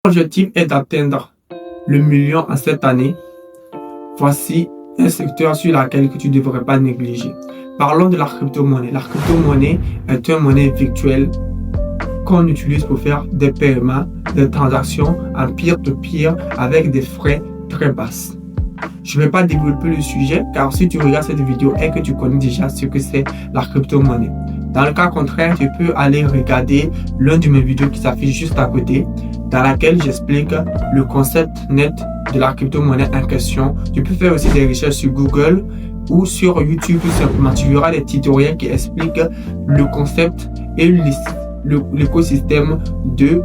L'objectif est d'atteindre le million en cette année. Voici un secteur sur lequel tu ne devrais pas négliger. Parlons de la crypto-monnaie. La crypto-monnaie est une monnaie virtuelle qu'on utilise pour faire des paiements, des transactions en peer-to-peer avec des frais très basses. Je ne vais pas développer le sujet car si tu regardes cette vidéo et que tu connais déjà ce que c'est la crypto-monnaie. Dans le cas contraire, tu peux aller regarder l'une de mes vidéos qui s'affiche juste à côté, dans laquelle j'explique le concept net de la crypto-monnaie en question. Tu peux faire aussi des recherches sur Google ou sur YouTube tout simplement. Tu verras des tutoriels qui expliquent le concept et l'écosystème du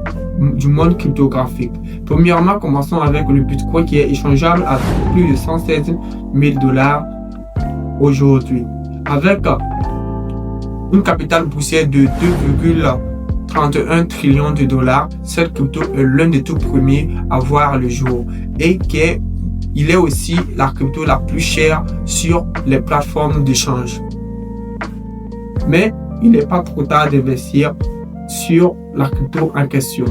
monde cryptographique. Premièrement, commençons avec le Bitcoin qui est échangeable à plus de 116 000 $ aujourd'hui. Avec une capitale boursière de 2,31 trillions de dollars, cette crypto est l'un des tout premiers à voir le jour et il est aussi la crypto la plus chère sur les plateformes d'échange. Mais il n'est pas trop tard d'investir sur la crypto en question.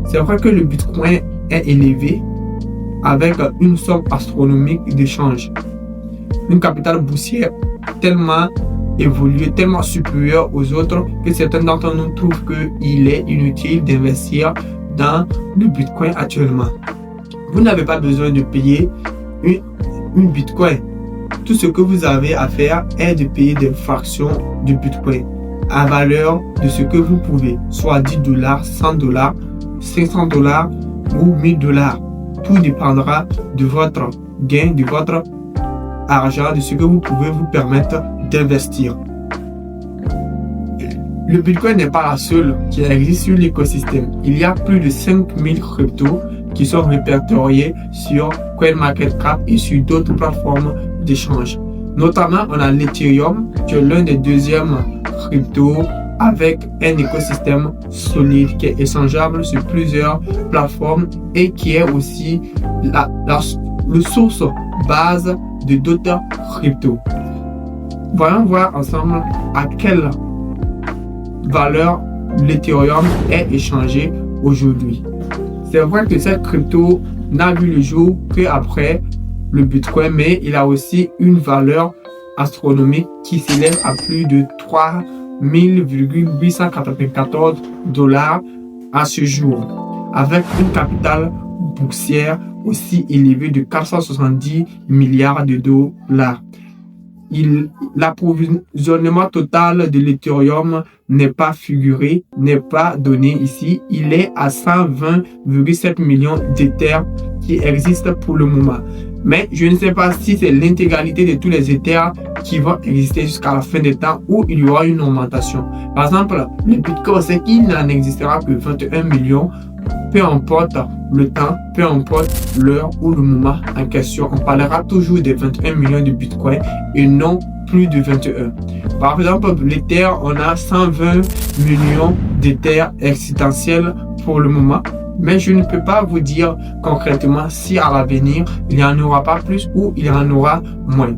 C'est vrai que le Bitcoin est élevé avec une somme astronomique d'échange. Une capitale boursière tellement évoluée, tellement supérieure aux autres que certains d'entre nous trouvent qu'il est inutile d'investir dans le Bitcoin actuellement. Vous n'avez pas besoin de payer une Bitcoin. Tout ce que vous avez à faire est de payer des fractions de Bitcoin à valeur de ce que vous pouvez, soit 10 $, 100 $, 500 $ ou 1000 $. Tout dépendra de votre gain, de votre argent, de ce que vous pouvez vous permettre d'investir. Le Bitcoin n'est pas la seule qui existe sur l'écosystème. Il y a plus de 5000 cryptos qui sont répertoriés sur CoinMarketCap et sur d'autres plateformes d'échange. Notamment, on a l'Ethereum, qui est l'un des deuxièmes cryptos avec un écosystème solide qui est échangeable sur plusieurs plateformes et qui est aussi la source base de d'autres cryptos. Voyons voir ensemble à quelle valeur l'Ethereum est échangé aujourd'hui. C'est vrai que cette crypto n'a vu le jour qu'après le Bitcoin, mais il a aussi une valeur astronomique qui s'élève à plus de 3 894 $ à ce jour, avec une capitale boursière aussi élevée de 470 milliards de dollars. L'approvisionnement total de l'Ethereum n'est pas figuré, n'est pas donné ici. Il est à 120,7 millions d'Ethers qui existent pour le moment. Mais je ne sais pas si c'est l'intégralité de tous les Ethers qui vont exister jusqu'à la fin des temps ou il y aura une augmentation. Par exemple, le Bitcoin, c'est qu'il n'en existera que 21 millions. Peu importe le temps, peu importe l'heure ou le moment en question, on parlera toujours des 21 millions de Bitcoin et non plus de 21. Par exemple, l'Ether, on a 120 millions d'Ethers existentiels pour le moment. Mais je ne peux pas vous dire concrètement si à l'avenir, il n'y en aura pas plus ou il y en aura moins.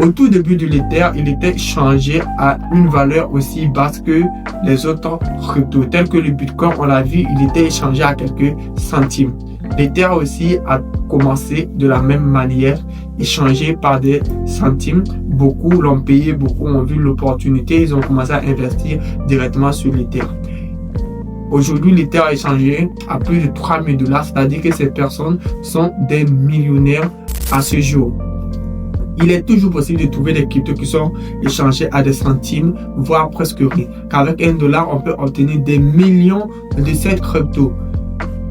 Au tout début de l'Ether, il était échangé à une valeur aussi basse que les autres cryptos, tels que le Bitcoin, on l'a vu, il était échangé à quelques centimes. L'Ether aussi a commencé de la même manière, échangé par des centimes. Beaucoup l'ont payé, beaucoup ont vu l'opportunité, ils ont commencé à investir directement sur l'Ether. Aujourd'hui, l'Ether est échangé à plus de 3 000 $, c'est-à-dire que ces personnes sont des millionnaires à ce jour. Il est toujours possible de trouver des cryptos qui sont échangés à des centimes, voire presque rien. Qu'avec $1, on peut obtenir des millions de cette crypto.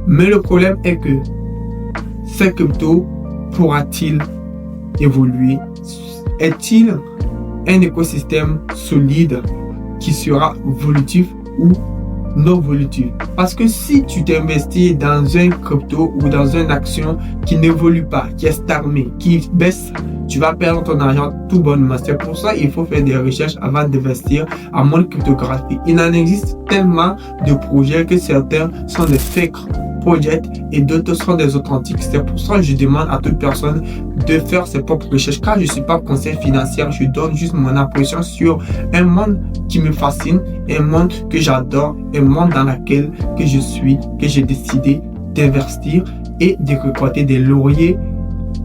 Mais le problème est que cette crypto pourra-t-il évoluer? Est-il un écosystème solide qui sera évolutif ou non évolutif? Parce que si tu t'investis dans un crypto ou dans une action qui n'évolue pas, qui est stagnée, qui baisse, tu vas perdre ton argent tout bonnement. C'est pour ça qu'il faut faire des recherches avant d'investir en monde cryptographique. Il en existe tellement de projets que certains sont des fake projets et d'autres sont des authentiques. C'est pour ça que je demande à toute personne de faire ses propres recherches. Car je ne suis pas conseiller financier, je donne juste mon impression sur un monde qui me fascine, un monde que j'adore, un monde dans lequel que je suis, que j'ai décidé d'investir et de récolter des lauriers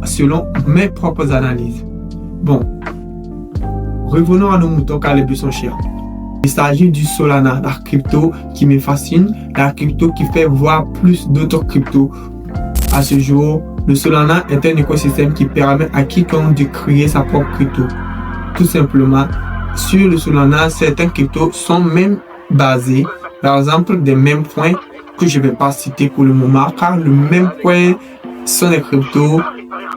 selon mes propres analyses. Bon, revenons à nos moutons car les bœufs sont chers. Il s'agit du Solana, la crypto qui me fascine, la crypto qui fait voir plus d'autres cryptos. À ce jour, le Solana est un écosystème qui permet à quiconque de créer sa propre crypto. Tout simplement, sur le Solana, certains cryptos sont même basés, par exemple, des mêmes points que je ne vais pas citer pour le moment, car le même point sont des cryptos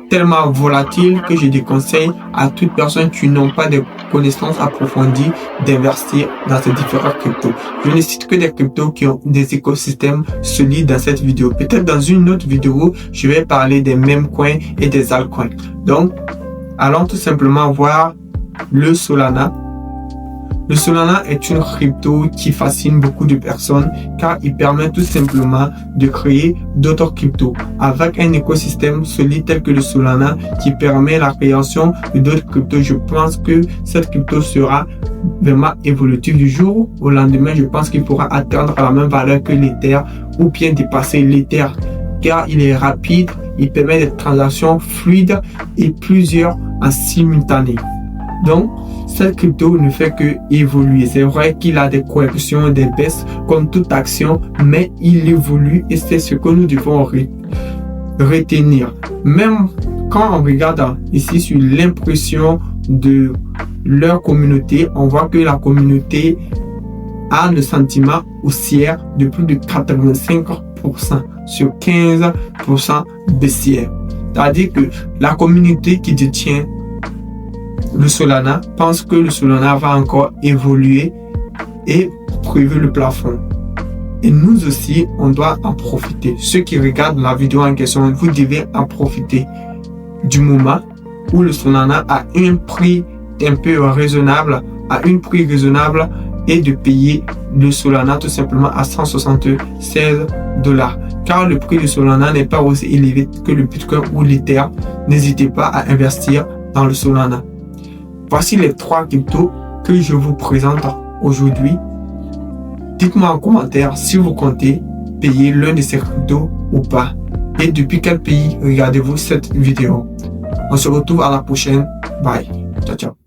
tellement volatiles que je déconseille à toute personne qui n'ont pas de connaissances approfondies d'investir dans ces différents cryptos. Je ne cite que des cryptos qui ont des écosystèmes solides dans cette vidéo. Peut-être dans une autre vidéo, je vais parler des mêmes coins et des altcoins. Donc, allons tout simplement voir le Solana. Le Solana est une crypto qui fascine beaucoup de personnes car il permet tout simplement de créer d'autres cryptos avec un écosystème solide tel que le Solana qui permet la création de d'autres cryptos. Je pense que cette crypto sera vraiment évolutive du jour au lendemain. Je pense qu'il pourra atteindre la même valeur que l'Ether ou bien dépasser l'Ether car il est rapide, il permet des transactions fluides et plusieurs en simultané. Donc, cette crypto ne fait que évoluer. C'est vrai qu'il a des corrections, des baisses comme toute action, mais il évolue et c'est ce que nous devons retenir. Même quand on regarde ici sur l'impression de leur communauté, on voit que la communauté a le sentiment haussière de plus de 85% sur 15% baissière. C'est-à-dire que la communauté qui détient le Solana pense que le Solana va encore évoluer et prévu le plafond. Et nous aussi, on doit en profiter. Ceux qui regardent la vidéo en question, vous devez en profiter du moment où le Solana a un prix un peu raisonnable, et de payer le Solana tout simplement à 176 $. Car le prix du Solana n'est pas aussi élevé que le Bitcoin ou l'Ether. N'hésitez pas à investir dans le Solana. Voici les 3 cryptos que je vous présente aujourd'hui. Dites-moi en commentaire si vous comptez payer l'un de ces cryptos ou pas. Et depuis quel pays regardez-vous cette vidéo. On se retrouve à la prochaine. Bye. Ciao, ciao.